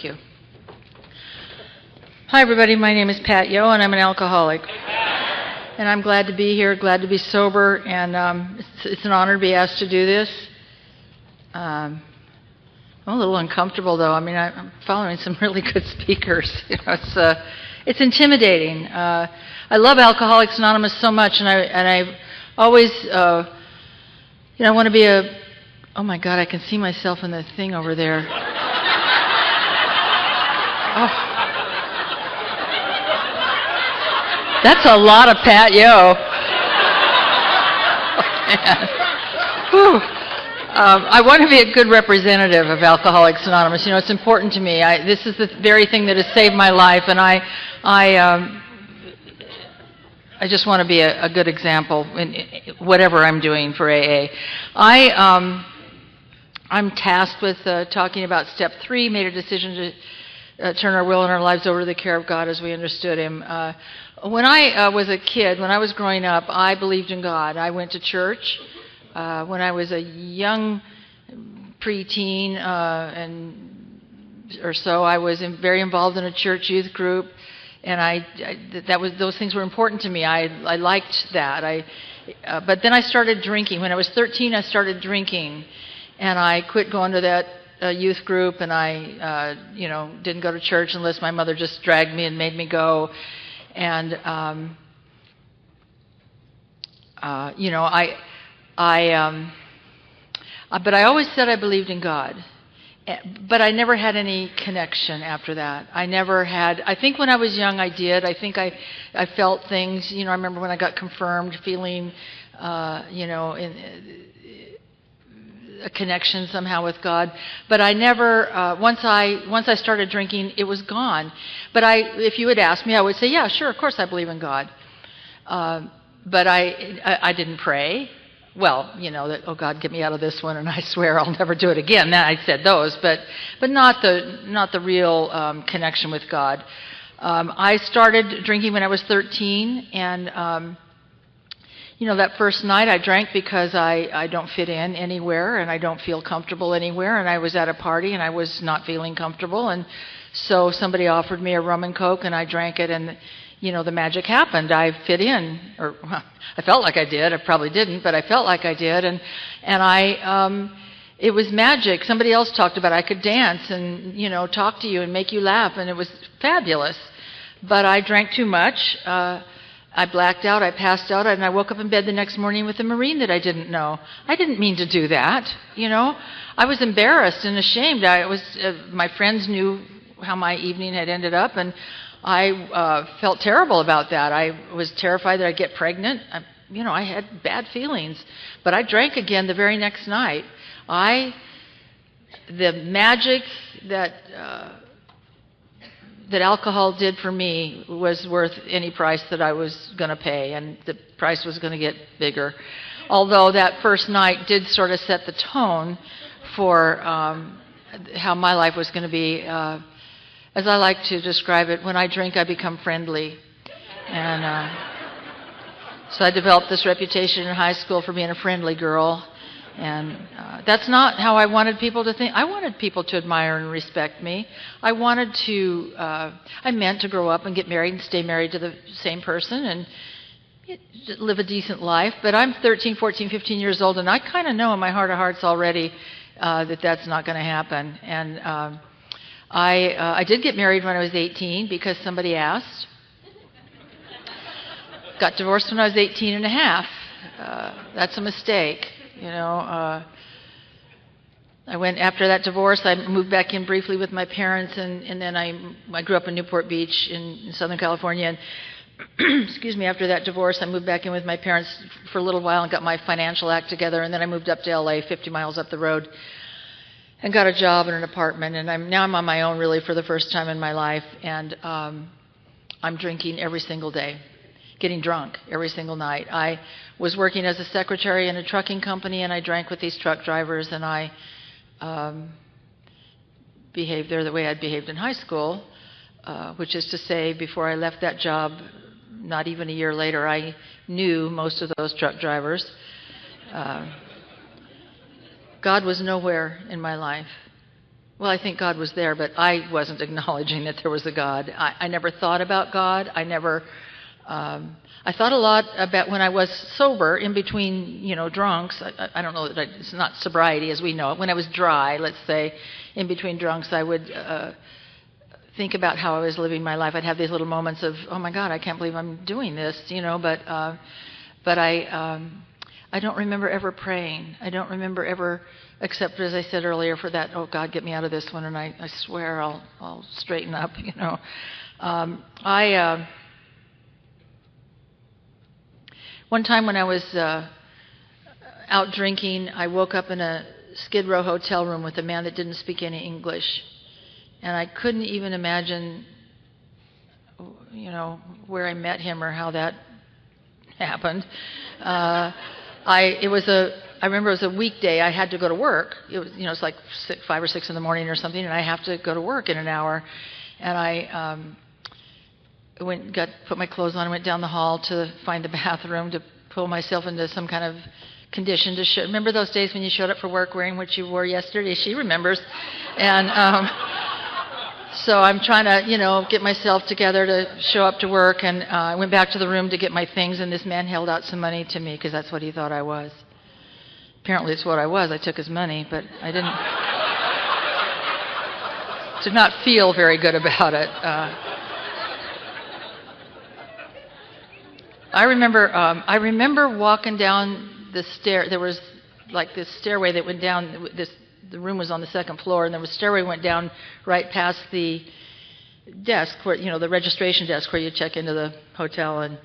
Thank you. Hi, everybody. My name is Pat Yo, and I'm an alcoholic. And I'm glad to be here, glad to be sober, and it's an honor to be asked to do this. I'm a little uncomfortable, though. I mean, I'm following some really good speakers. It's intimidating. I love Alcoholics Anonymous so much, and I always, I want to be a. Oh my God, I can see myself in the thing over there. Oh. That's a lot of Pat Yo. Oh, I want to be a good representative of Alcoholics Anonymous. It's important to me. This is the very thing that has saved my life, and I just want to be a good example in whatever I'm doing for AA. I'm tasked with talking about step 3, made a decision to turn our will and our lives over to the care of God as we understood Him. When I was a kid, when I was growing up, I believed in God. I went to church. When I was a young preteen or so, I was very involved in a church youth group, and those things were important to me. I liked that. But then I started drinking. When I was 13, I started drinking, and I quit going to that youth group, and I didn't go to church unless my mother just dragged me and made me go. And but I always said I believed in God, but I never had any connection after that. I think when I was young I did. I think I felt things. I remember when I got confirmed, feeling a connection somehow with God, but I never. Once I started drinking, it was gone. But if you had asked me, I would say, yeah, sure, of course I believe in God. But I didn't pray. Well, that, oh God, get me out of this one, and I swear I'll never do it again. Then I said those, but not the real connection with God. I started drinking when I was 13, and that first night I drank because I don't fit in anywhere, and I don't feel comfortable anywhere, and I was at a party and I was not feeling comfortable, and so somebody offered me a rum and Coke, and I drank it, and the magic happened. I fit in, or I felt like I did. I probably didn't, but I felt like I did, and it was magic. Somebody else talked about I could dance and talk to you and make you laugh, and it was fabulous. But I drank too much. I blacked out, I passed out, and I woke up in bed the next morning with a Marine that I didn't know. I didn't mean to do that, I was embarrassed and ashamed. My friends knew how my evening had ended up, and I felt terrible about that. I was terrified that I'd get pregnant. I had bad feelings. But I drank again the very next night. The magic that alcohol did for me was worth any price that I was going to pay, and the price was going to get bigger. Although that first night did sort of set the tone for how my life was going to be. As I like to describe it, when I drink, I become friendly. And so I developed this reputation in high school for being a friendly girl. And that's not how I wanted people to think. I wanted people to admire and respect me. I meant to grow up and get married and stay married to the same person and live a decent life. But I'm 13, 14, 15 years old, and I kind of know in my heart of hearts already that that's not going to happen. And I did get married when I was 18 because somebody asked. Got divorced when I was 18 and a half. That's a mistake. I went after that divorce. I moved back in briefly with my parents, and then I grew up in Newport Beach in Southern California. And excuse me, after that divorce, I moved back in with my parents for a little while and got my financial act together, and then I moved up to LA, 50 miles up the road, and got a job in an apartment. And I'm on my own really for the first time in my life, and I'm drinking every single day. Getting drunk every single night. I was working as a secretary in a trucking company, and I drank with these truck drivers, and I behaved there the way I'd behaved in high school, which is to say, before I left that job, not even a year later, I knew most of those truck drivers. God was nowhere in my life. well, I think God was there, but I wasn't acknowledging that there was a God. I never thought about God. I never. I thought a lot about when I was sober, in between, drunks. I don't know that it's not sobriety as we know it. When I was dry, let's say, in between drunks, I would think about how I was living my life. I'd have these little moments of, oh my God, I can't believe I'm doing this, But I don't remember ever praying. I don't remember ever, except as I said earlier, for that, oh God, get me out of this one, and I swear I'll straighten up. One time when I was out drinking, I woke up in a Skid Row hotel room with a man that didn't speak any English, and I couldn't even imagine, where I met him or how that happened. I remember it was a weekday. I had to go to work. It was, it's like 5 or 6 in the morning or something, and I have to go to work in an hour. And I put my clothes on and went down the hall to find the bathroom to pull myself into some kind of condition to show. Remember those days when you showed up for work wearing what you wore yesterday? She remembers. And so I'm trying to, get myself together to show up to work. And I went back to the room to get my things, and this man held out some money to me because that's what he thought I was. Apparently it's what I was. I took his money, but I did not feel very good about it. I remember walking down the stair. There was like this stairway that went down. The room was on the second floor, and there was a stairway went down right past the desk, where the registration desk where you check into the hotel. And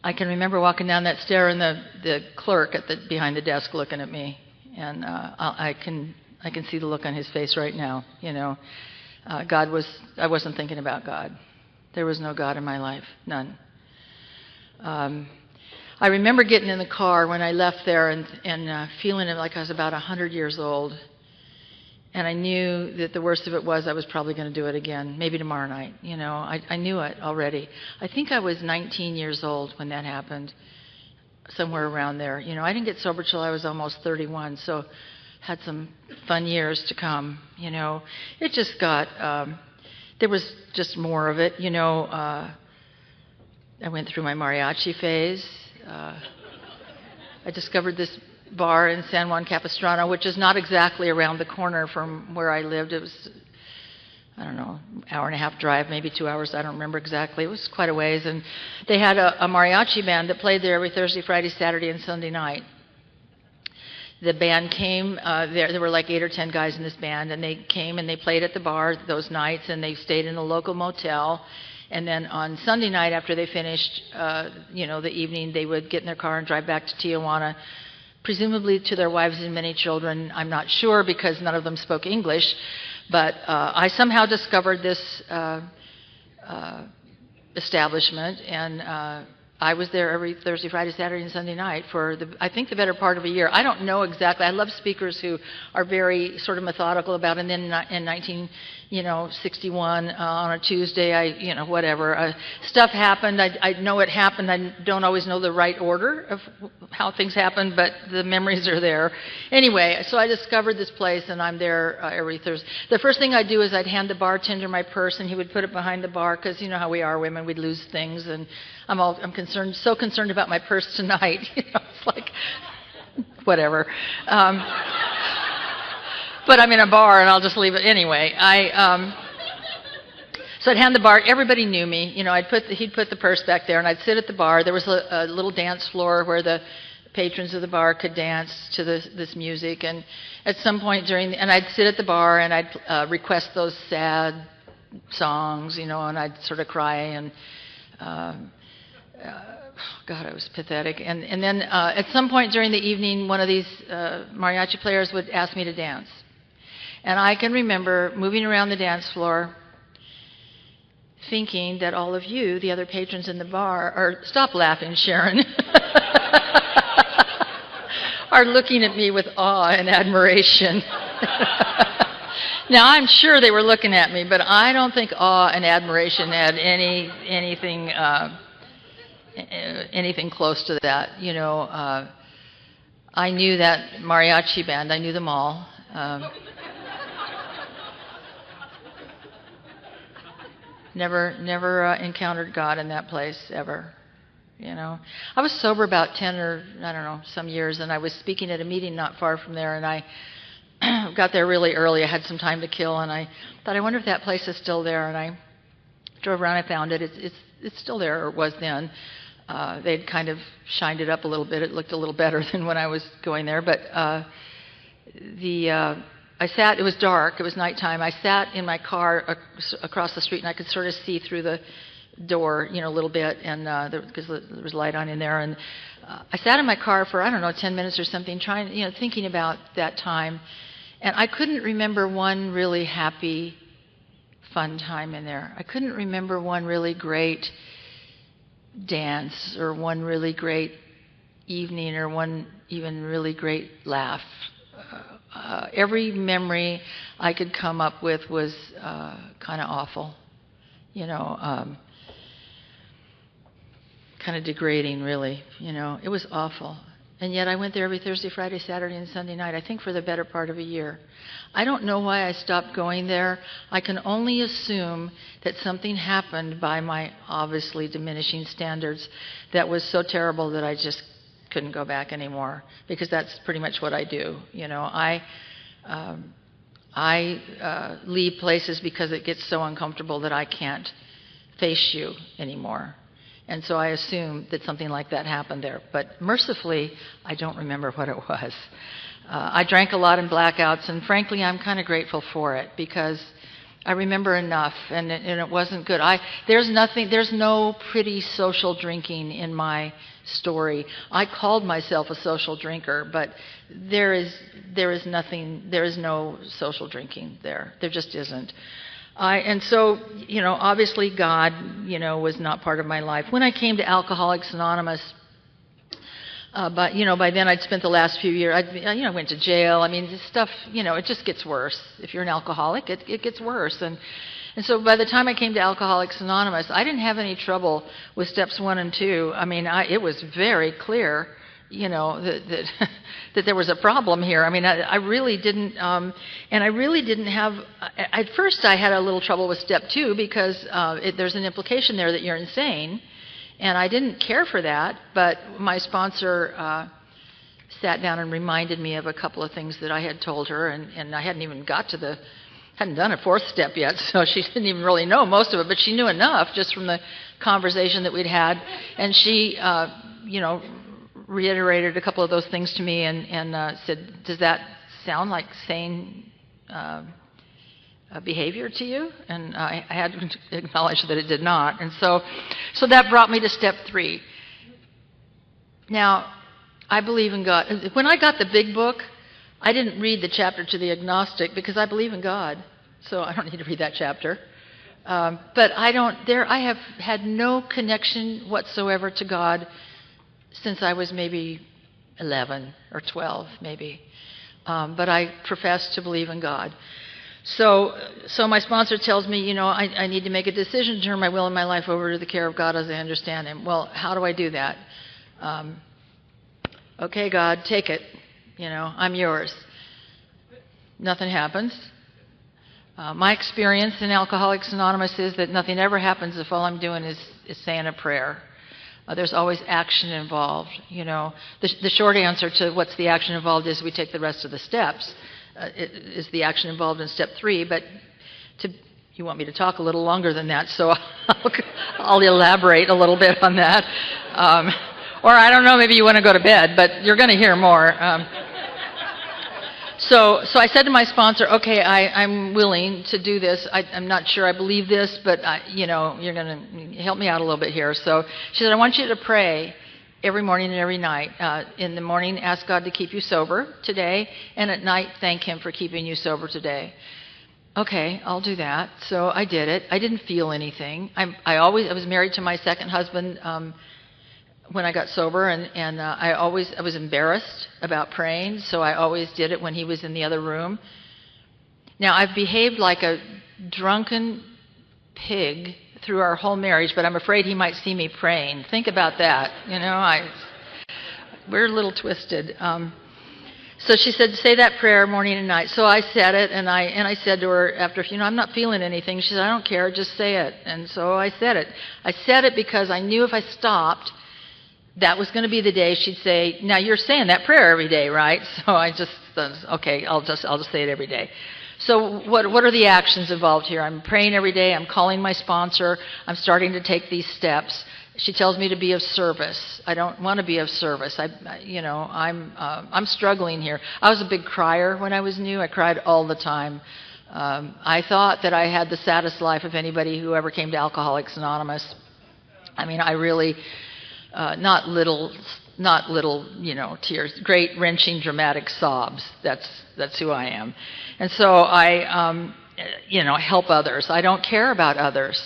I can remember walking down that stair, and the clerk behind the desk looking at me, and I can see the look on his face right now. I wasn't thinking about God. There was no God in my life, none. I remember getting in the car when I left there and feeling like I was about 100 years old. And I knew that the worst of it was I was probably going to do it again, maybe tomorrow night. I knew it already. I think I was 19 years old when that happened, somewhere around there. I didn't get sober till I was almost 31, so had some fun years to come. It just got, there was just more of it. I went through my mariachi phase. I discovered this bar in San Juan Capistrano, which is not exactly around the corner from where I lived. It was, I don't know, hour and a half drive, maybe 2 hours. I don't remember exactly. It was quite a ways. And they had a mariachi band that played there every Thursday, Friday, Saturday, and Sunday night. The band came, there were like 8 or 10 guys in this band, and they came and they played at the bar those nights, and they stayed in a local motel. And then on Sunday night, after they finished, the evening, they would get in their car and drive back to Tijuana, presumably to their wives and many children. I'm not sure because none of them spoke English. But I somehow discovered this establishment, and I was there every Thursday, Friday, Saturday, and Sunday night for I think the better part of a year. I don't know exactly. I love speakers who are very sort of methodical about it. And then in 1961 on a Tuesday, whatever stuff happened. I know it happened. I don't always know the right order of how things happened, but the memories are there. Anyway, so I discovered this place, and I'm there every Thursday. The first thing I'd do is I'd hand the bartender my purse, and he would put it behind the bar because you know how we are women. We'd lose things, and I'm so concerned about my purse tonight. It's like, whatever. But I'm in a bar, and I'll just leave it anyway. So I'd hand the bar. Everybody knew me. He'd put the purse back there, and I'd sit at the bar. There was a little dance floor where the patrons of the bar could dance to this music. And at some point and I'd sit at the bar, and I'd request those sad songs, and I'd sort of cry and. God, I was pathetic. And then at some point during the evening, one of these mariachi players would ask me to dance. And I can remember moving around the dance floor thinking that all of you, the other patrons in the bar, stop laughing, Sharon, are looking at me with awe and admiration. Now, I'm sure they were looking at me, but I don't think awe and admiration had anything close to that. I knew that mariachi band. I knew them all. Never encountered God in that place ever. I was sober about 10 or, I don't know, some years, and I was speaking at a meeting not far from there, and I got there really early. I had some time to kill, and I thought, I wonder if that place is still there, and I drove around and found it. It's still there, or it was then. They'd kind of shined it up a little bit. It looked a little better than when I was going there, but I sat, it was dark, it was nighttime. I sat in my car across the street, and I could sort of see through the door, a little bit, and because there was light on in there, and I sat in my car for, I don't know, 10 minutes or something, thinking about that time, and I couldn't remember one really happy, fun time in there. I couldn't remember one really great dance, or one really great evening, or one even really great laugh. Every memory I could come up with was kind of awful, kind of degrading, really. It was awful. And yet I went there every Thursday, Friday, Saturday, and Sunday night, I think for the better part of a year. I don't know why I stopped going there. I can only assume that something happened by my obviously diminishing standards that was so terrible that I just couldn't go back anymore, because that's pretty much what I do. I leave places because it gets so uncomfortable that I can't face you anymore. And so I assume that something like that happened there. But mercifully, I don't remember what it was. I drank a lot in blackouts, and frankly, I'm kind of grateful for it, because I remember enough, and it wasn't good. There's no pretty social drinking in my story. I called myself a social drinker, but there is no social drinking there. There just isn't. And so, obviously God, was not part of my life. When I came to Alcoholics Anonymous, but, by then I'd spent the last few years, I went to jail. I mean, this stuff, it just gets worse. If you're an alcoholic, it gets worse. And so by the time I came to Alcoholics Anonymous, I didn't have any trouble with steps 1 and 2. I mean, it was very clear, that that there was a problem here. I mean, I really didn't, and I really didn't have, at first I had a little trouble with step 2, because there's an implication there that you're insane, and I didn't care for that, but my sponsor sat down and reminded me of a couple of things that I had told her, and I hadn't even hadn't done a 4th step yet, so she didn't even really know most of it, but she knew enough just from the conversation that we'd had, and she, reiterated a couple of those things to me, and said, does that sound like sane behavior to you? And I had to acknowledge that it did not. And so that brought me to step 3. Now, I believe in God. When I got the big book, I didn't read the chapter to the agnostic, because I believe in God, so I don't need to read that chapter. But I have had no connection whatsoever to God since I was maybe 11 or 12, maybe. But I profess to believe in God. So my sponsor tells me, I need to make a decision to turn my will and my life over to the care of God as I understand Him. Well, how do I do that? Okay, God, take it. I'm yours. Nothing happens. My experience in Alcoholics Anonymous is that nothing ever happens if all I'm doing is saying a prayer. There's always action involved. The short answer to what's the action involved is we take the rest of the steps. Is the action involved in step 3? But you want me to talk a little longer than that, so I'll elaborate a little bit on that. Or I don't know, maybe you want to go to bed, but you're going to hear more. So I said to my sponsor, okay, I'm willing to do this. I'm not sure I believe this, but you're going to help me out a little bit here. So she said, I want you to pray every morning and every night. In the morning, ask God to keep you sober today, and at night, thank Him for keeping you sober today. Okay, I'll do that. So I did it. I didn't feel anything. I was married to my second husband when I got sober, and I was embarrassed about praying, so I always did it when he was in the other room. Now, I've behaved like a drunken pig through our whole marriage, but I'm afraid he might see me praying. Think about that. We're a little twisted. So she said, say that prayer morning and night. So I said it, and I said to her after, I'm not feeling anything. She said, I don't care, just say it. And so I said it. I said it because I knew if I stopped, that was going to be the day she'd say, now you're saying that prayer every day, right? So I just said, okay, I'll just say it every day. So what are the actions involved here? I'm praying every day. I'm calling my sponsor. I'm starting to take these steps. She tells me to be of service. I don't want to be of service. I'm struggling here. I was a big crier when I was new. I cried all the time. I thought that I had the saddest life of anybody who ever came to Alcoholics Anonymous. I mean, I really, not little, tears, great wrenching, dramatic sobs. That's who I am. And so I help others. I don't care about others.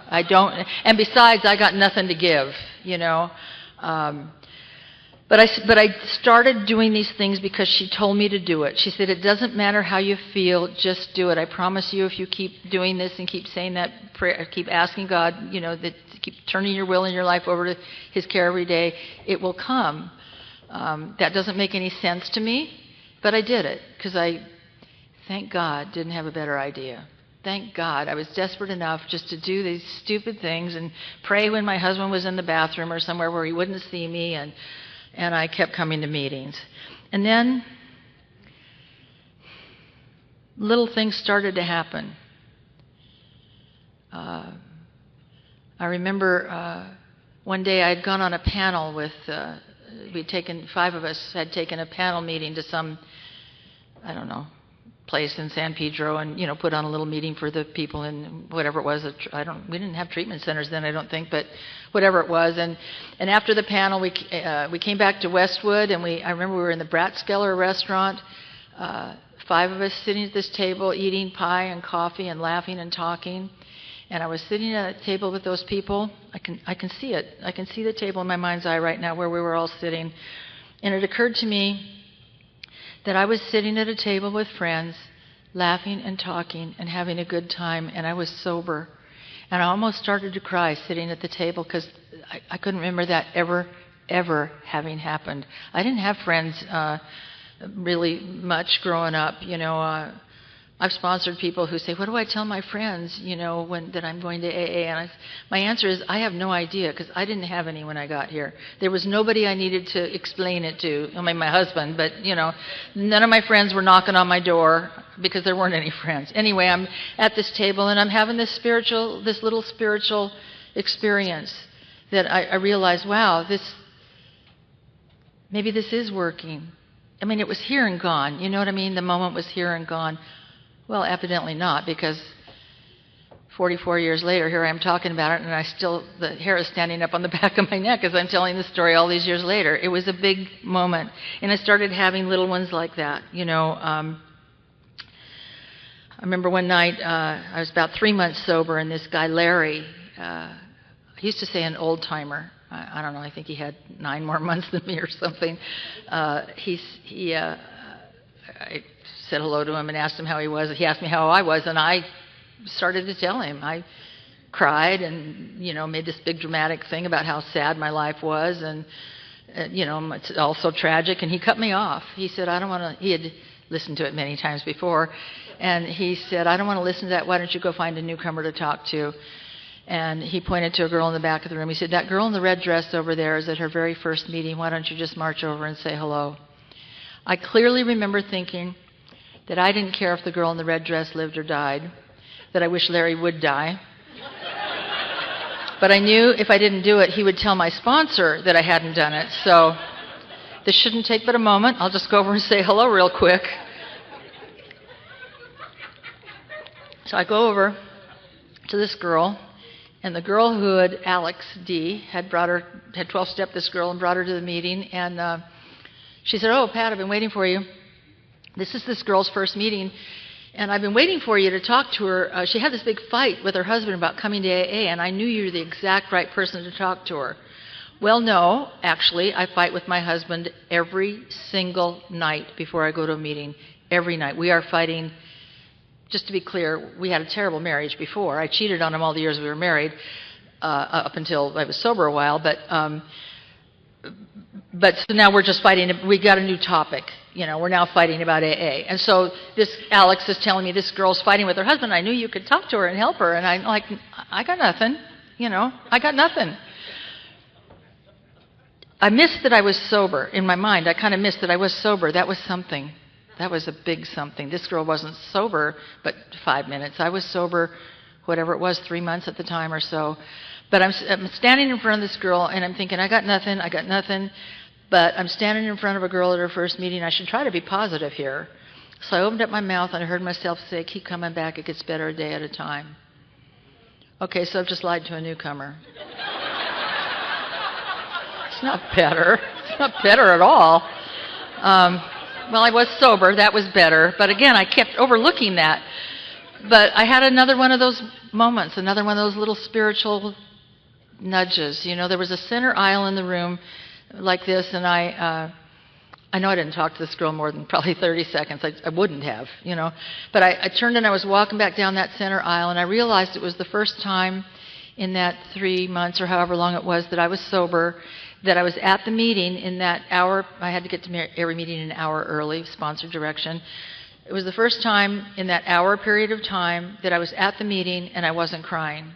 I don't, and besides, I got nothing to give, But I started doing these things because she told me to do it. She said, it doesn't matter how you feel, just do it. I promise you, if you keep doing this and keep saying that prayer, keep asking God, that keep turning your will and your life over to His care every day, it will come. That doesn't make any sense to me, but I did it because I, thank God, didn't have a better idea. Thank God. I was desperate enough just to do these stupid things and pray when my husband was in the bathroom or somewhere where he wouldn't see me, and I kept coming to meetings. And then little things started to happen. I remember one day I had gone on a panel with, five of us had taken a panel meeting to some, place in San Pedro, and put on a little meeting for the people in whatever it was. We didn't have treatment centers then, I don't think, but whatever it was. And after the panel, we came back to Westwood, and I remember we were in the Bratskeller restaurant, five of us sitting at this table eating pie and coffee and laughing and talking. And I was sitting at a table with those people. I can see it. I can see the table in my mind's eye right now where we were all sitting. And it occurred to me that I was sitting at a table with friends, laughing and talking and having a good time, and I was sober. And I almost started to cry sitting at the table because I couldn't remember that ever having happened. I didn't have friends really much growing up. I've sponsored people who say, what do I tell my friends, that I'm going to AA? And my answer is, I have no idea, because I didn't have any when I got here. There was nobody I needed to explain it to. I mean, my husband, but, none of my friends were knocking on my door because there weren't any friends. Anyway, I'm at this table, and I'm having this little spiritual experience that I realized, wow, maybe this is working. I mean, it was here and gone. You know what I mean? The moment was here and gone. Well, evidently not, because 44 years later, here I am talking about it, and the hair is standing up on the back of my neck as I'm telling the story all these years later. It was a big moment, and I started having little ones like that. I remember one night, I was about 3 months sober, and this guy, Larry, he used to say an old-timer. I don't know, I think he had 9 more months than me or something. I said hello to him and asked him how he was. He asked me how I was, and I started to tell him. I cried and, made this big dramatic thing about how sad my life was, and, it's all so tragic. And he cut me off. He said, I don't want to, he had listened to it many times before, and he said, I don't want to listen to that. Why don't you go find a newcomer to talk to? And he pointed to a girl in the back of the room. He said, that girl in the red dress over there is at her very first meeting. Why don't you just march over and say hello? I clearly remember thinking that I didn't care if the girl in the red dress lived or died, that I wish Larry would die. But I knew if I didn't do it, he would tell my sponsor that I hadn't done it. So this shouldn't take but a moment. I'll just go over and say hello real quick. So I go over to this girl, and the girl who had, Alex D., had 12-stepped this girl and brought her to the meeting, and she said, oh, Pat, I've been waiting for you. This is this girl's first meeting, and I've been waiting for you to talk to her. She had this big fight with her husband about coming to AA, and I knew you were the exact right person to talk to her. Well, no, actually, I fight with my husband every single night before I go to a meeting. Every night. We are fighting. Just to be clear, we had a terrible marriage before. I cheated on him all the years we were married, up until I was sober a while, but but so now we're just fighting. We got a new topic. We're now fighting about AA. And so this Alex is telling me this girl's fighting with her husband. I knew you could talk to her and help her. And I'm like, I got nothing. I got nothing. I missed that I was sober. In my mind, I kind of missed that I was sober. That was something. That was a big something. This girl wasn't sober, but 5 minutes. I was sober, whatever it was, 3 months at the time or so. But I'm standing in front of this girl, and I'm thinking, I got nothing. But I'm standing in front of a girl at her first meeting. I should try to be positive here. So I opened up my mouth, and I heard myself say, keep coming back. It gets better a day at a time. Okay, so I've just lied to a newcomer. It's not better. It's not better at all. Well, I was sober. That was better. But again, I kept overlooking that. But I had another one of those moments, another one of those little spiritual nudges. There was a center aisle in the room like this, and I know I didn't talk to this girl more than probably 30 seconds. I wouldn't have, But I turned and I was walking back down that center aisle, and I realized it was the first time in that 3 months or however long it was that I was sober, that I was at the meeting in that hour. I had to get to every meeting an hour early, sponsored direction. It was the first time in that hour period of time that I was at the meeting and I wasn't crying.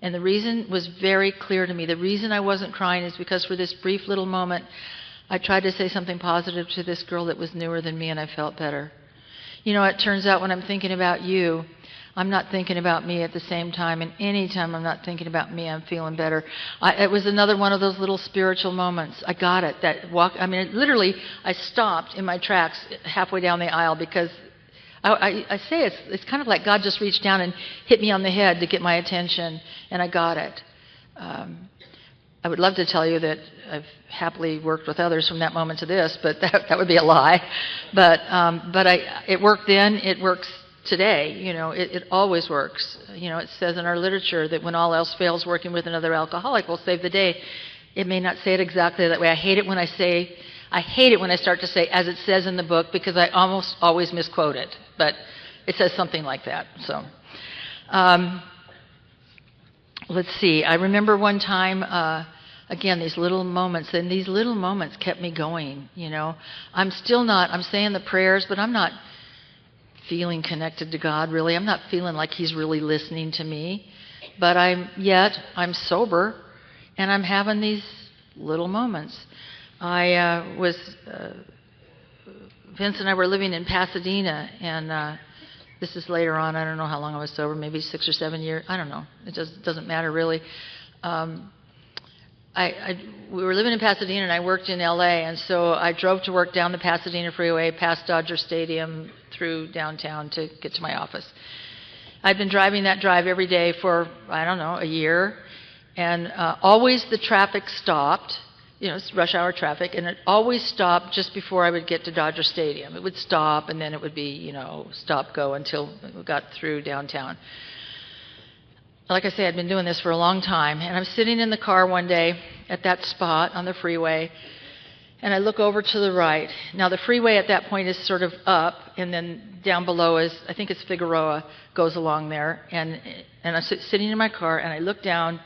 And the reason was very clear to me. The reason I wasn't crying is because for this brief little moment, I tried to say something positive to this girl that was newer than me, and I felt better. It turns out when I'm thinking about you, I'm not thinking about me at the same time, and any time I'm not thinking about me, I'm feeling better. It was another one of those little spiritual moments. I got it. Literally, I stopped in my tracks halfway down the aisle because I say it's kind of like God just reached down and hit me on the head to get my attention, and I got it. I would love to tell you that I've happily worked with others from that moment to this, but that would be a lie. But it worked then. It works today. It always works. It says in our literature that when all else fails, working with another alcoholic will save the day. It may not say it exactly that way. I hate it when I start to say, as it says in the book, because I almost always misquote it. But it says something like that. So, let's see. I remember one time, again, these little moments, and these little moments kept me going. I'm saying the prayers, but I'm not feeling connected to God, really. I'm not feeling like He's really listening to me. But I'm sober, and I'm having these little moments. Vince and I were living in Pasadena, and this is later on. I don't know how long I was sober, maybe 6 or 7 years. I don't know. It doesn't matter really. We were living in Pasadena, and I worked in LA, and so I drove to work down the Pasadena freeway, past Dodger Stadium, through downtown to get to my office. I'd been driving that drive every day for, a year, and always the traffic stopped. It's rush hour traffic, and it always stopped just before I would get to Dodger Stadium. It would stop, and then it would be, stop, go until we got through downtown. Like I say, I'd been doing this for a long time, and I'm sitting in the car one day at that spot on the freeway, and I look over to the right. Now, the freeway at that point is sort of up, and then down below is, I think it's Figueroa, goes along there, and I'm sitting in my car, and I look down,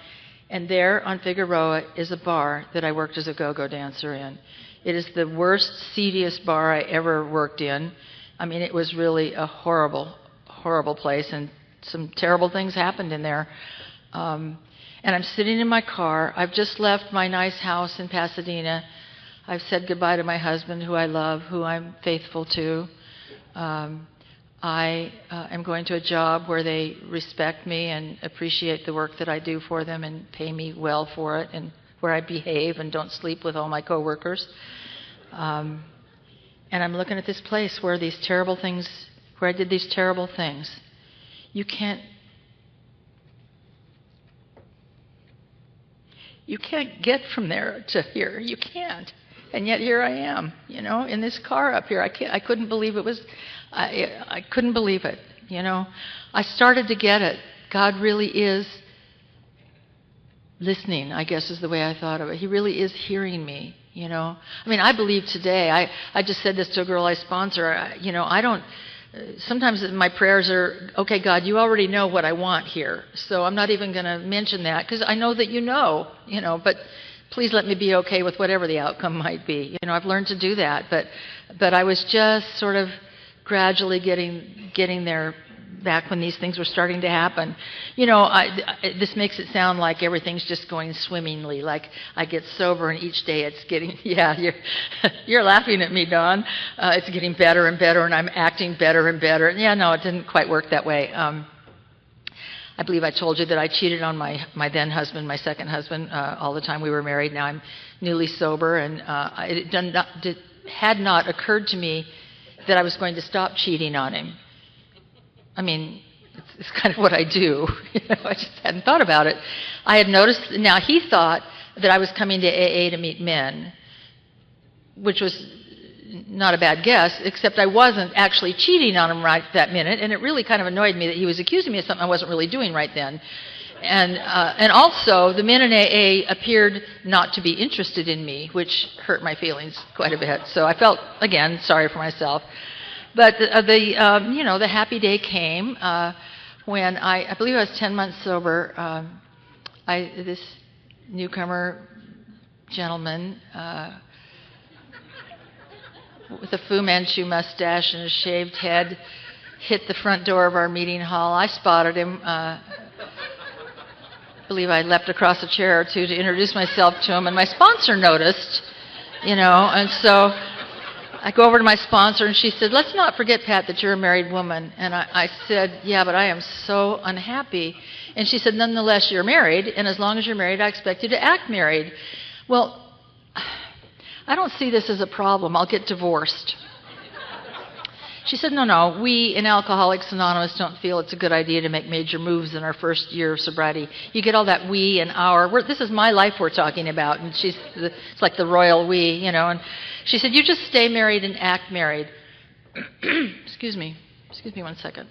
and there on Figueroa is a bar that I worked as a go-go dancer in. It is the worst, seediest bar I ever worked in. I mean, it was really a horrible, horrible place, and some terrible things happened in there. And I'm sitting in my car. I've just left my nice house in Pasadena. I've said goodbye to my husband, who I love, who I'm faithful to. I am going to a job where they respect me and appreciate the work that I do for them and pay me well for it, and where I behave and don't sleep with all my coworkers. And I'm looking at this place where I did these terrible things. You can't get from there to here. You can't. And yet here I am, in this car up here. I couldn't believe it was. I couldn't believe it. I started to get it. God really is listening, I guess is the way I thought of it. He really is hearing me. I believe today. I just said this to a girl I sponsor. I don't. Sometimes my prayers are, okay, God, you already know what I want here, so I'm not even going to mention that because I know that you know. But please let me be okay with whatever the outcome might be. I've learned to do that, but I was just sort of gradually getting there back when these things were starting to happen. This makes it sound like everything's just going swimmingly, like I get sober and each day it's getting, you're laughing at me, Dawn. It's getting better and better and I'm acting better and better. Yeah, no, it didn't quite work that way. I believe I told you that I cheated on my then husband, my second husband, all the time we were married. Now I'm newly sober, and it had not occurred to me that I was going to stop cheating on him. I mean, it's kind of what I do. I just hadn't thought about it. I had noticed, now he thought that I was coming to AA to meet men, which was not a bad guess, except I wasn't actually cheating on him right that minute, and it really kind of annoyed me that he was accusing me of something I wasn't really doing right then. And also, the men in AA appeared not to be interested in me, which hurt my feelings quite a bit. So I felt, again, sorry for myself. But the happy day came when I believe I was 10 months sober. This newcomer gentleman with a Fu Manchu mustache and a shaved head hit the front door of our meeting hall. I spotted him. I believe I leapt across a chair or two to introduce myself to him, and my sponsor noticed, and so I go over to my sponsor, and she said, "Let's not forget, Pat, that you're a married woman." And I said, "Yeah, but I am so unhappy." And she said, "Nonetheless, you're married, and as long as you're married, I expect you to act married." Well, I don't see this as a problem. I'll get divorced. She said, no, we in Alcoholics Anonymous don't feel it's a good idea to make major moves in our first year of sobriety. You get all that we and our. This is my life we're talking about. And it's like the royal we, And she said, you just stay married and act married. Excuse me 1 second.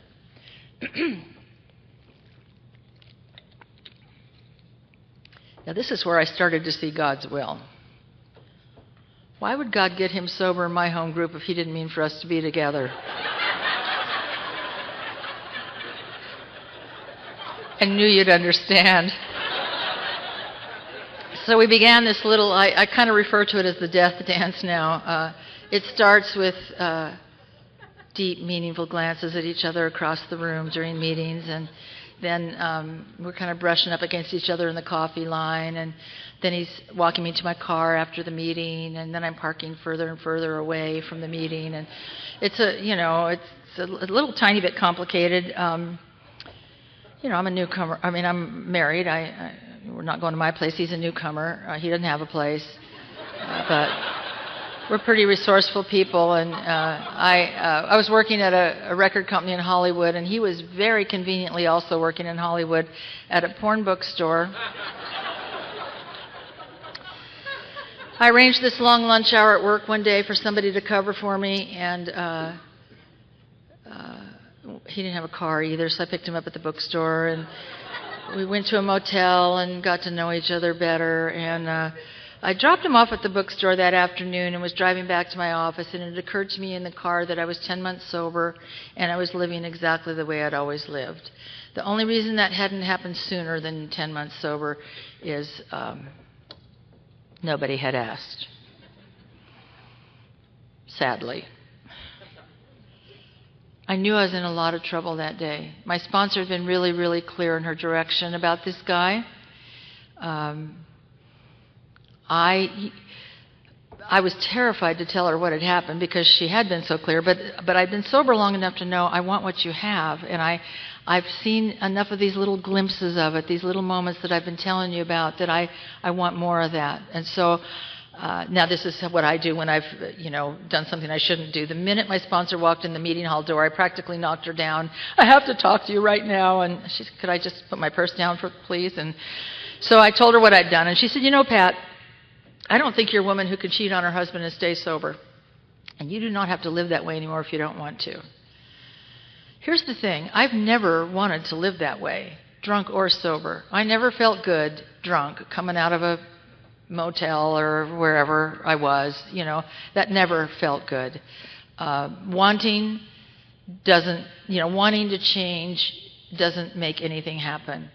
Now, this is where I started to see God's will. Why would God get him sober in my home group if he didn't mean for us to be together? I knew you'd understand. So we began this little, I kind of refer to it as the death dance now. It starts with deep, meaningful glances at each other across the room during meetings, and then we're kind of brushing up against each other in the coffee line, and then he's walking me to my car after the meeting, and then I'm parking further and further away from the meeting, and it's a little tiny bit complicated. I'm a newcomer. I mean, I'm married. We're not going to my place. He's a newcomer. He doesn't have a place, but we're pretty resourceful people, and I was working at a record company in Hollywood, and he was very conveniently also working in Hollywood at a porn bookstore. I arranged this long lunch hour at work one day for somebody to cover for me, and he didn't have a car either, so I picked him up at the bookstore, and we went to a motel and got to know each other better, and I dropped him off at the bookstore that afternoon and was driving back to my office, and it occurred to me in the car that I was 10 months sober, and I was living exactly the way I'd always lived. The only reason that hadn't happened sooner than 10 months sober is nobody had asked. Sadly. I knew I was in a lot of trouble that day. My sponsor had been really, really clear in her direction about this guy. I was terrified to tell her what had happened because she had been so clear, but I'd been sober long enough to know I want what you have, and I've seen enough of these little glimpses of it, these little moments that I've been telling you about, that I want more of that. And so now this is what I do when I've done something I shouldn't do. The minute my sponsor walked in the meeting hall door, I practically knocked her down. "I have to talk to you right now." And she said, "Could I just put my purse down, please?" And so I told her what I'd done, and she said, "Pat, I don't think you're a woman who can cheat on her husband and stay sober. And you do not have to live that way anymore if you don't want to." Here's the thing. I've never wanted to live that way, drunk or sober. I never felt good drunk coming out of a motel or wherever I was. That never felt good. Wanting to change doesn't make anything happen.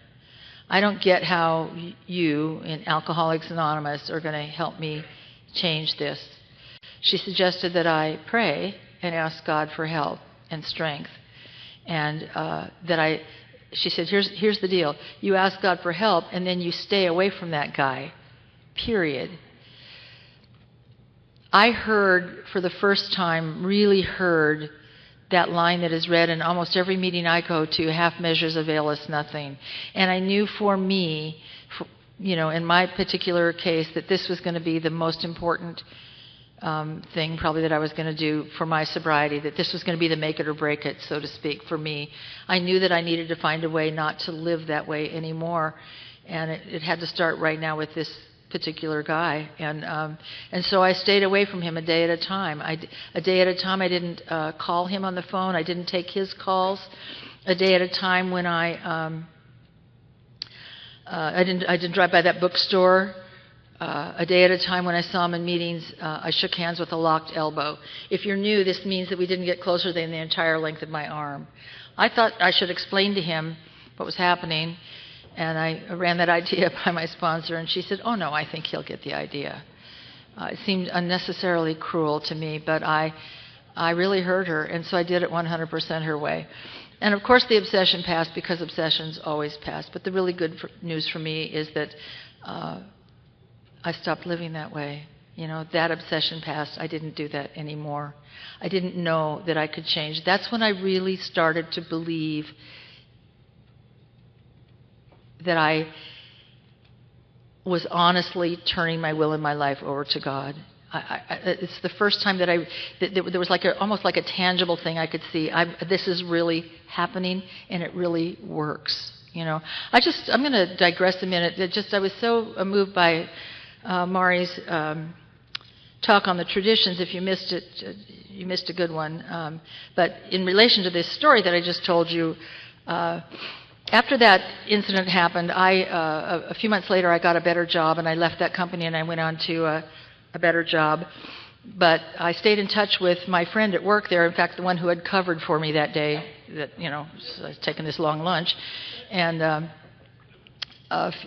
I don't get how you in Alcoholics Anonymous are going to help me change this. She suggested that I pray and ask God for help and strength. And she said, here's the deal. You ask God for help, and then you stay away from that guy, period. I heard, for the first time, really heard that line that is read in almost every meeting I go to, half measures avail us nothing. And I knew for me, in my particular case, that this was going to be the most important thing probably that I was going to do for my sobriety, that this was going to be the make it or break it, so to speak, for me. I knew that I needed to find a way not to live that way anymore. And it had to start right now with this particular guy, and so I stayed away from him a day at a time. A day at a time. I didn't call him on the phone. I didn't take his calls. A day at a time. When I didn't drive by that bookstore. A day at a time. When I saw him in meetings, I shook hands with a locked elbow. If you're new, this means that we didn't get closer than the entire length of my arm. I thought I should explain to him what was happening. And I ran that idea by my sponsor, and she said, oh, no, I think he'll get the idea. It seemed unnecessarily cruel to me, but I really heard her, and so I did it 100% her way. And, of course, the obsession passed, because obsessions always pass. But the really good news for me is that I stopped living that way. That obsession passed. I didn't do that anymore. I didn't know that I could change. That's when I really started to believe that I was honestly turning my will and my life over to God. It's the first time that there was almost like a tangible thing I could see. This is really happening, and it really works. I'm going to digress a minute. I was so moved by Mari's talk on the traditions. If you missed it, you missed a good one. But in relation to this story that I just told you, after that incident happened, a few months later, I got a better job, and I left that company and I went on to a better job. But I stayed in touch with my friend at work there. In fact, the one who had covered for me that day. That I was taking this long lunch, and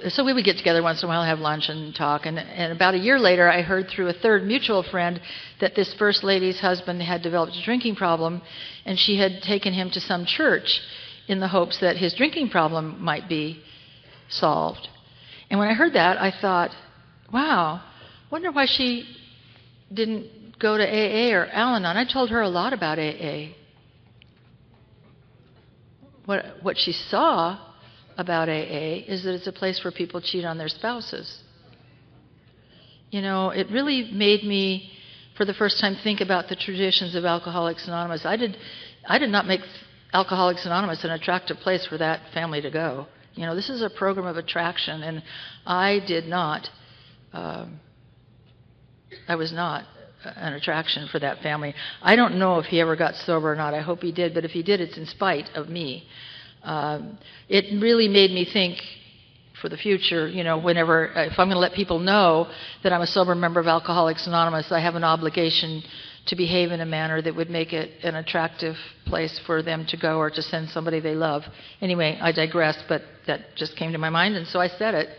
so we would get together once in a while, have lunch and talk. And about a year later, I heard through a third mutual friend that this first lady's husband had developed a drinking problem, and she had taken him to some church in the hopes that his drinking problem might be solved. And when I heard that, I thought, wow, wonder why she didn't go to AA or Al-Anon. I told her a lot about AA. What she saw about AA is that it's a place where people cheat on their spouses. It really made me, for the first time, think about the traditions of Alcoholics Anonymous. I did not make Alcoholics Anonymous an attractive place for that family to go. This is a program of attraction, and I was not an attraction for that family. I don't know if he ever got sober or not. I hope he did, but if he did, it's in spite of me. It really made me think for the future, whenever, if I'm going to let people know that I'm a sober member of Alcoholics Anonymous, I have an obligation to behave in a manner that would make it an attractive place for them to go or to send somebody they love. Anyway, I digress, but that just came to my mind, and so I said it.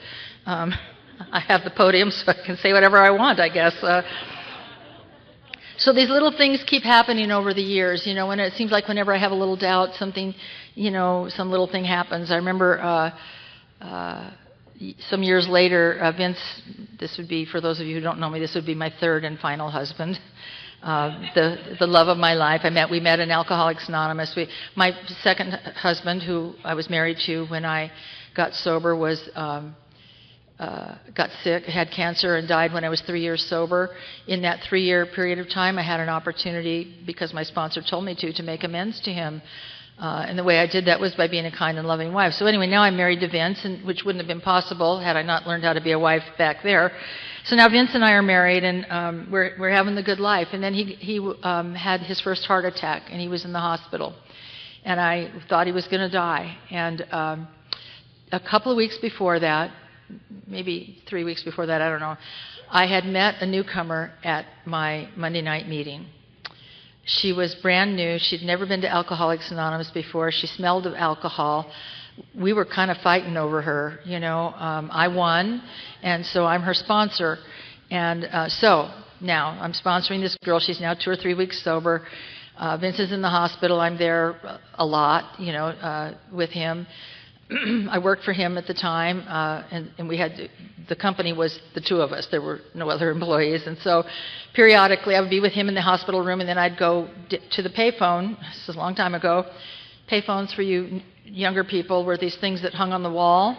I have the podium, so I can say whatever I want, I guess. So these little things keep happening over the years. When it seems like whenever I have a little doubt, something, some little thing happens. I remember some years later, Vince, this would be, for those of you who don't know me, this would be my third and final husband. The love of my life. We met in Alcoholics Anonymous. My second husband, who I was married to when I got sober, got sick, had cancer, and died when I was 3 years sober. In that 3-year period of time, I had an opportunity, because my sponsor told me to make amends to him. And the way I did that was by being a kind and loving wife. So anyway, now I'm married to Vince, which wouldn't have been possible had I not learned how to be a wife back there. So now Vince and I are married, and we're having the good life. And then he had his first heart attack, and he was in the hospital. And I thought he was going to die. And a couple of weeks before that, maybe 3 weeks before that, I don't know, I had met a newcomer at my Monday night meeting. She was brand new. She'd never been to Alcoholics Anonymous before. She smelled of alcohol. we were kind of fighting over her. I won, and so I'm her sponsor. And so now I'm sponsoring this girl. She's now 2 or 3 weeks sober. Vince is in the hospital. I'm there a lot, with him. I worked for him at the time, and we had the company was the two of us. There were no other employees, and so periodically I would be with him in the hospital room, and then I'd go to the payphone. This is a long time ago. Payphones for you younger people were these things that hung on the wall.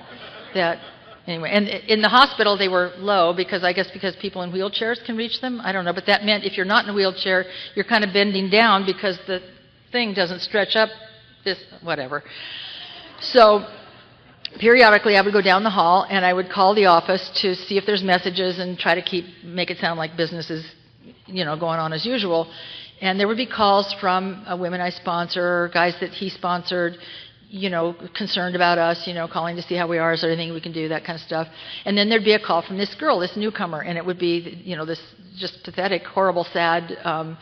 Anyway, and in the hospital they were low because people in wheelchairs can reach them. I don't know, but that meant if you're not in a wheelchair, you're kind of bending down because the thing doesn't stretch up. Whatever. So periodically I would go down the hall and I would call the office to see if there's messages and try to make it sound like business is, going on as usual. And there would be calls from women I sponsor, guys that he sponsored, concerned about us, calling to see how we are, is there anything we can do, that kind of stuff. And then there'd be a call from this girl, this newcomer, and it would be, this just pathetic, horrible, sad,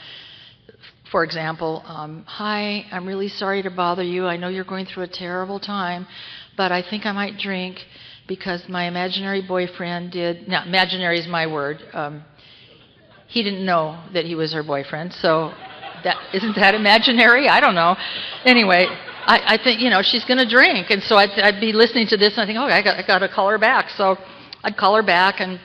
for example, hi, I'm really sorry to bother you. I know you're going through a terrible time, but I think I might drink because my imaginary boyfriend did, now imaginary is my word, he didn't know that he was her boyfriend, so isn't that imaginary? I don't know. Anyway, I think, she's going to drink. And so I'd be listening to this and I think, I got to call her back. So I'd call her back and,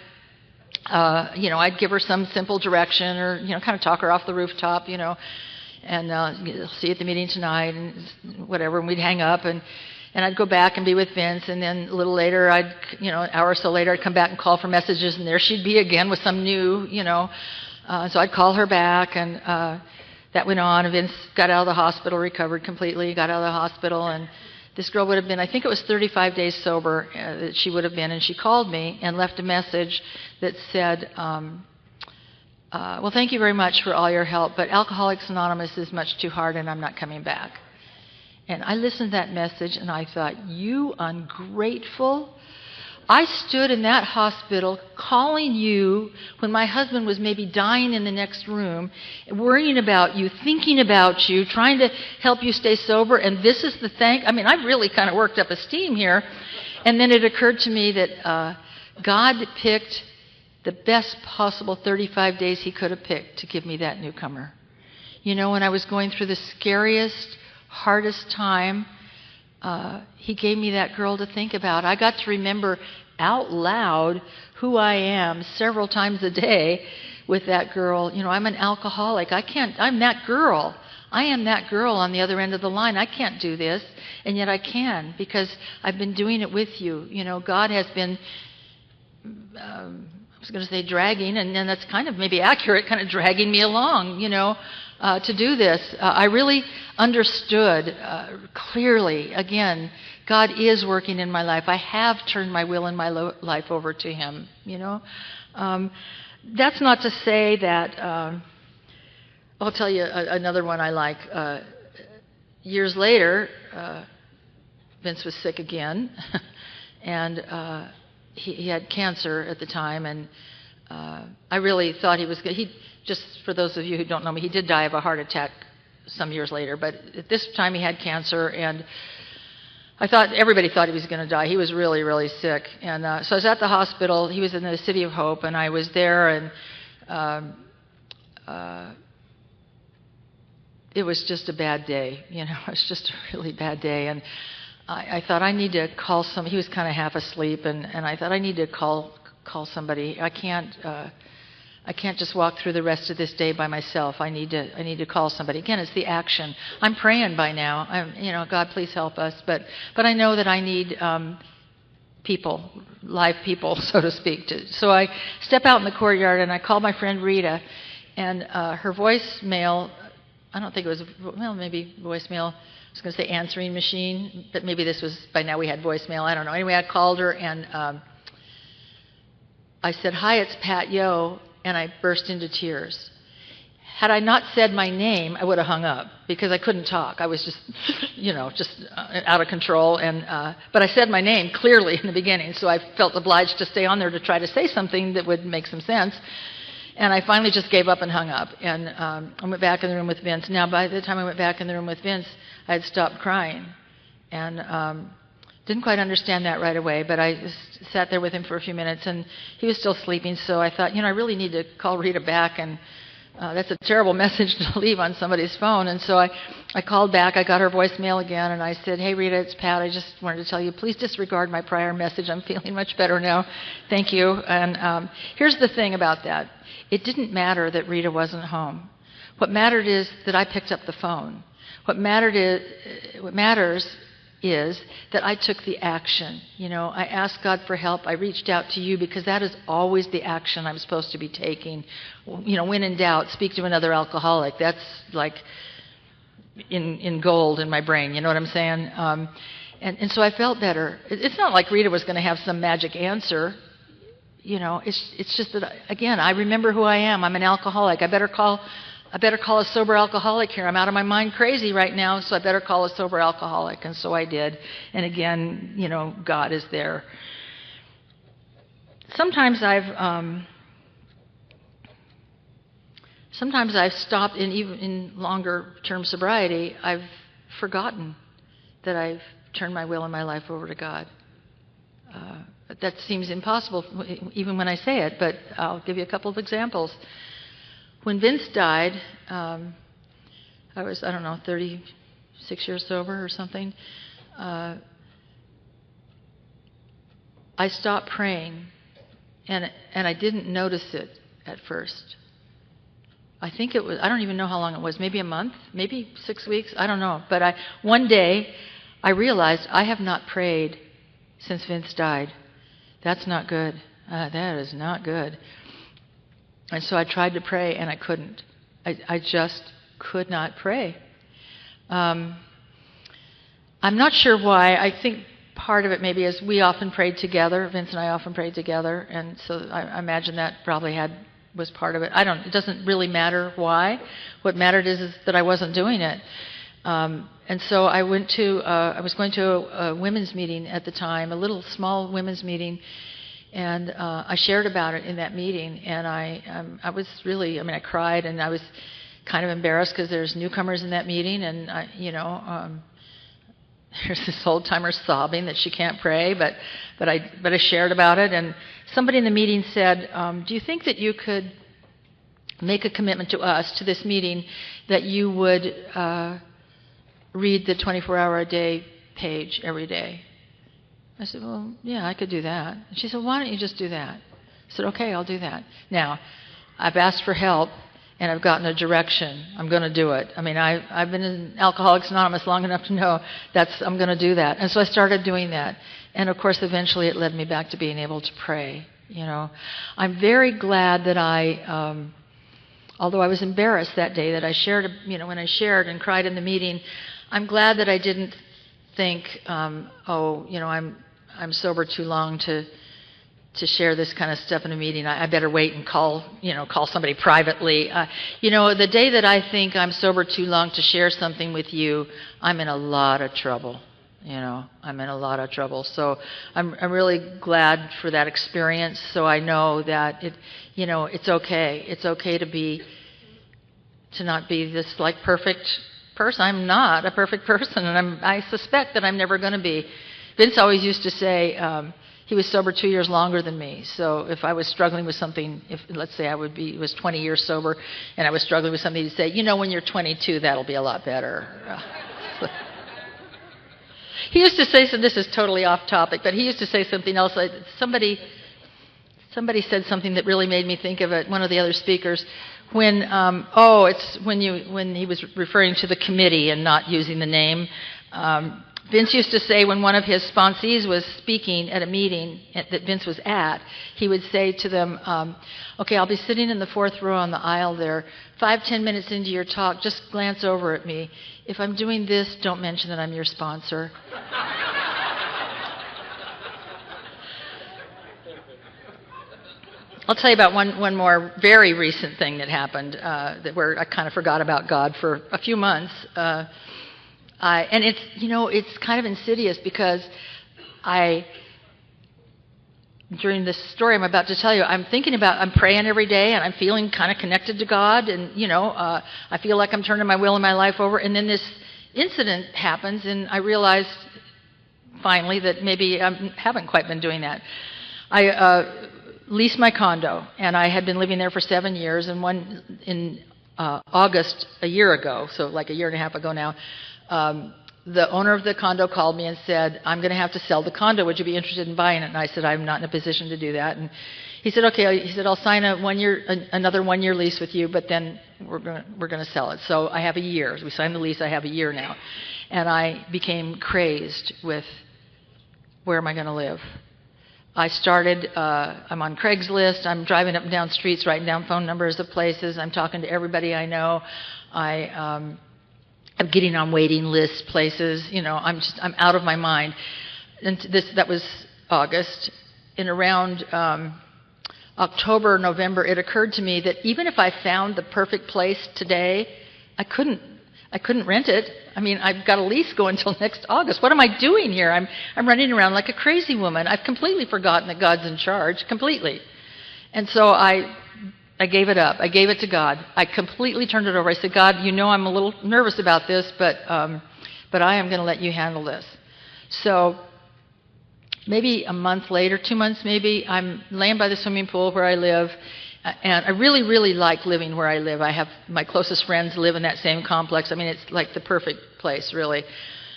I'd give her some simple direction or, kind of talk her off the rooftop, and see you at the meeting tonight and whatever. And we'd hang up and I'd go back and be with Vince. And then a little later, an hour or so later, I'd come back and call for messages. And there she'd be again with some new, so I'd call her back and, that went on. Vince got out of the hospital, recovered completely, got out of the hospital, and this girl would have been, I think it was 35 days sober that she would have been, and she called me and left a message that said, well, thank you very much for all your help, but Alcoholics Anonymous is much too hard and I'm not coming back. And I listened to that message and I thought, you ungrateful. I stood in that hospital calling you when my husband was maybe dying in the next room, worrying about you, thinking about you, trying to help you stay sober, and this is the thank. I mean, I've really kind of worked up a steam here. And then it occurred to me that God picked the best possible 35 days he could have picked to give me that newcomer. When I was going through the scariest, hardest time, he gave me that girl to think about. I got to remember out loud who I am several times a day with that girl. I'm an alcoholic. I'm that girl. I am that girl on the other end of the line. I can't do this, and yet I can because I've been doing it with you. God has been, I was going to say dragging, and that's kind of maybe accurate, kind of dragging me along, to do this. I really understood clearly, again, God is working in my life. I have turned my will and my life over to Him, That's not to say that, I'll tell you another one I like. Years later, Vince was sick again, and he had cancer at the time, and I really thought he was good. Just for those of you who don't know me, he did die of a heart attack some years later, but at this time he had cancer, and everybody thought he was going to die. He was really, really sick. And so I was at the hospital. He was in the City of Hope, and I was there, and it was just a bad day. It was just a really bad day. And I thought, I need to call somebody. He was kind of half asleep, and I thought, I need to call somebody. I can't just walk through the rest of this day by myself. I need to call somebody. Again, it's the action. I'm praying by now. God, please help us. But I know that I need people, live people, so to speak. So I step out in the courtyard and I call my friend Rita, and her voicemail. I don't think it was maybe voicemail. I was going to say answering machine, but maybe this was by now we had voicemail. I don't know. Anyway, I called her and I said, "Hi, it's Pat Yo." And I burst into tears. Had I not said my name, I would have hung up because I couldn't talk. I was just, just out of control. But I said my name clearly in the beginning, so I felt obliged to stay on there to try to say something that would make some sense. And I finally just gave up and hung up. And I went back in the room with Vince. Now, by the time I went back in the room with Vince, I had stopped crying. And Didn't quite understand that right away, but I just sat there with him for a few minutes, and he was still sleeping, so I thought, I really need to call Rita back, and that's a terrible message to leave on somebody's phone. And so I called back. I got her voicemail again, and I said, "Hey, Rita, it's Pat. I just wanted to tell you, please disregard my prior message. I'm feeling much better now. Thank you." And here's the thing about that. It didn't matter that Rita wasn't home. What mattered is that I picked up the phone. What matters is that I took the action. I asked God for help. I reached out to you because that is always the action I'm supposed to be taking. When in doubt, speak to another alcoholic. That's like in gold in my brain. You know what I'm saying? And so I felt better. It's not like Rita was going to have some magic answer. It's just that, again, I remember who I am. I'm an alcoholic. I better call a sober alcoholic here. I'm out of my mind crazy right now, so I better call a sober alcoholic. And so I did. And again, God is there. Sometimes I've stopped even in longer term sobriety. I've forgotten that I've turned my will and my life over to God. That seems impossible even when I say it, but I'll give you a couple of examples. When Vince died, I was, 36 years sober or something. I stopped praying, and I didn't notice it at first. I think it was, I don't even know how long it was, maybe a month, maybe 6 weeks, I don't know. But one day, I realized I have not prayed since Vince died. That's not good. That is not good. And so I tried to pray, and I couldn't. I just could not pray. I'm not sure why. I think part of it maybe is we often prayed together. Vince and I often prayed together, and so I imagine that probably was part of it. It doesn't really matter why. What mattered is that I wasn't doing it. And so I was going to a women's meeting at the time, a little small women's meeting. And I shared about it in that meeting, and I was really, I cried, and I was kind of embarrassed because there's newcomers in that meeting, and there's this old timer sobbing that she can't pray, but I shared about it, and somebody in the meeting said, "Do you think that you could make a commitment to us, to this meeting, that you would read the 24-hour-a-day page every day?" I said, "Well, yeah, I could do that." She said, "Why don't you just do that?" I said, "Okay, I'll do that." Now, I've asked for help, and I've gotten a direction. I'm going to do it. I've been in Alcoholics Anonymous long enough to know I'm going to do that. And so I started doing that. And, of course, eventually it led me back to being able to pray. I'm very glad that although I was embarrassed that day that I shared, when I shared and cried in the meeting, I'm glad that I didn't think, I'm sober too long to share this kind of stuff in a meeting. I better wait and call somebody privately. The day that I think I'm sober too long to share something with you, I'm in a lot of trouble. I'm in a lot of trouble. So I'm really glad for that experience. So I know that it's okay. It's okay to not be this perfect person. I'm not a perfect person, and I suspect that I'm never going to be. Vince always used to say he was sober 2 years longer than me. So if I was struggling with something, let's say was 20 years sober, and I was struggling with something, he'd say, when you're 22, that'll be a lot better. He used to say, so this is totally off topic, but he used to say something else. Somebody said something that really made me think of it. One of the other speakers, when he was referring to the committee and not using the name. Vince used to say when one of his sponsees was speaking at a meeting that Vince was at, he would say to them, "Okay, I'll be sitting in the fourth row on the aisle there. 5-10 minutes into your talk, just glance over at me. If I'm doing this, don't mention that I'm your sponsor." I'll tell you about one more very recent thing that happened where I kind of forgot about God for a few months. And it's kind of insidious because during this story I'm about to tell you, I'm praying every day, and I'm feeling kind of connected to God, and I feel like I'm turning my will and my life over, and then this incident happens, and I realized finally that maybe I haven't quite been doing that. I leased my condo, and I had been living there for 7 years, and in August a year ago, so like a year and a half ago now, the owner of the condo called me and said, I'm going to have to sell the condo. Would you be interested in buying it? And I said, I'm not in a position to do that. And he said, okay. He said, I'll sign another 1 year lease with you, but then we're going to sell it. So I have a year. We signed the lease. I have a year now. And I became crazed with, where am I going to live? I started, I'm on Craigslist. I'm driving up and down streets, writing down phone numbers of places. I'm talking to everybody I know. I'm getting on waiting lists, places. I'm out of my mind. And that was August. In around October, November, it occurred to me that even if I found the perfect place today, I couldn't rent it. I mean, I've got a lease going until next August. What am I doing here? I'm running around like a crazy woman. I've completely forgotten that God's in charge, completely. And so I gave it up. I gave it to God. I completely turned it over. I said, God, I'm a little nervous about this, but I am going to let you handle this. So maybe a month later, 2 months maybe, I'm laying by the swimming pool where I live, and I really, really like living where I live. I have my closest friends live in that same complex. I mean, it's like the perfect place, really.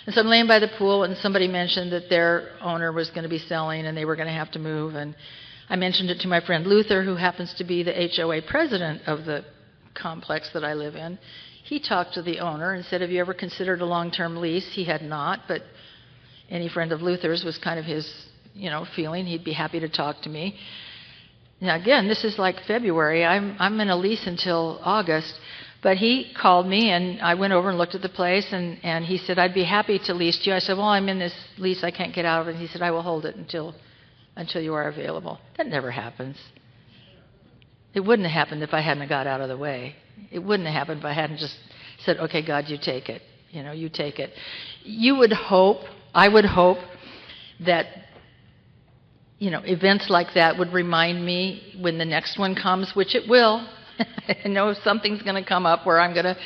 And so I'm laying by the pool, and somebody mentioned that their owner was going to be selling, and they were going to have to move, and I mentioned it to my friend Luther, who happens to be the HOA president of the complex that I live in. He talked to the owner and said, have you ever considered a long-term lease? He had not, but any friend of Luther's was kind of his, feeling. He'd be happy to talk to me. Now, again, this is like February. I'm in a lease until August. But he called me, and I went over and looked at the place, and he said, I'd be happy to lease to you. I said, well, I'm in this lease. I can't get out of it. He said, I will hold it until you are available. That never happens. It wouldn't have happened if I hadn't got out of the way. It wouldn't have happened if I hadn't just said, okay, God, you take it. You take it. I would hope that, events like that would remind me when the next one comes, which it will. I know something's going to come up where I'm going to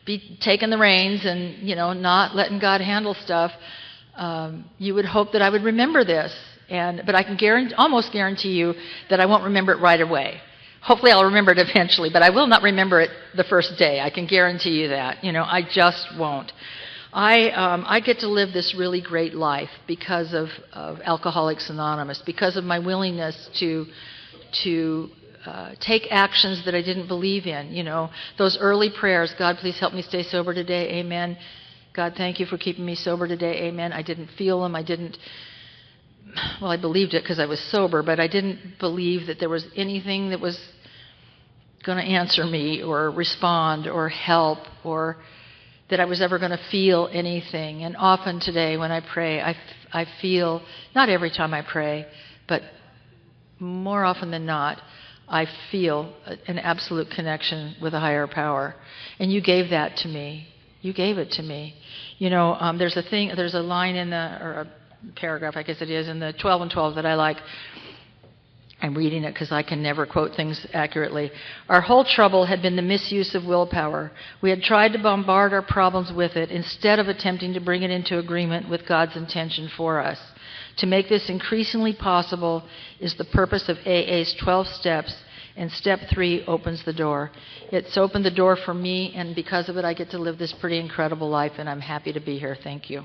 be taking the reins and, not letting God handle stuff. You would hope that I would remember this. But I can almost guarantee you that I won't remember it right away. Hopefully I'll remember it eventually, but I will not remember it the first day. I can guarantee you that. I just won't. I get to live this really great life because of Alcoholics Anonymous, because of my willingness to take actions that I didn't believe in. Those early prayers, God, please help me stay sober today, amen. God, thank you for keeping me sober today, amen. I didn't feel them. I believed it because I was sober, but I didn't believe that there was anything that was going to answer me or respond or help or that I was ever going to feel anything. And often today when I pray, I feel, not every time I pray, but more often than not, I feel an absolute connection with a higher power. And you gave that to me. You gave it to me. There's a line or a paragraph, I guess it is, in the 12 and 12 that I like. I'm reading it because I can never quote things accurately. Our whole trouble had been the misuse of willpower. We had tried to bombard our problems with it instead of attempting to bring it into agreement with God's intention for us. To make this increasingly possible is the purpose of AA's 12 steps, and step 3 opens the door. It's opened the door for me, and because of it, I get to live this pretty incredible life, and I'm happy to be here. Thank you.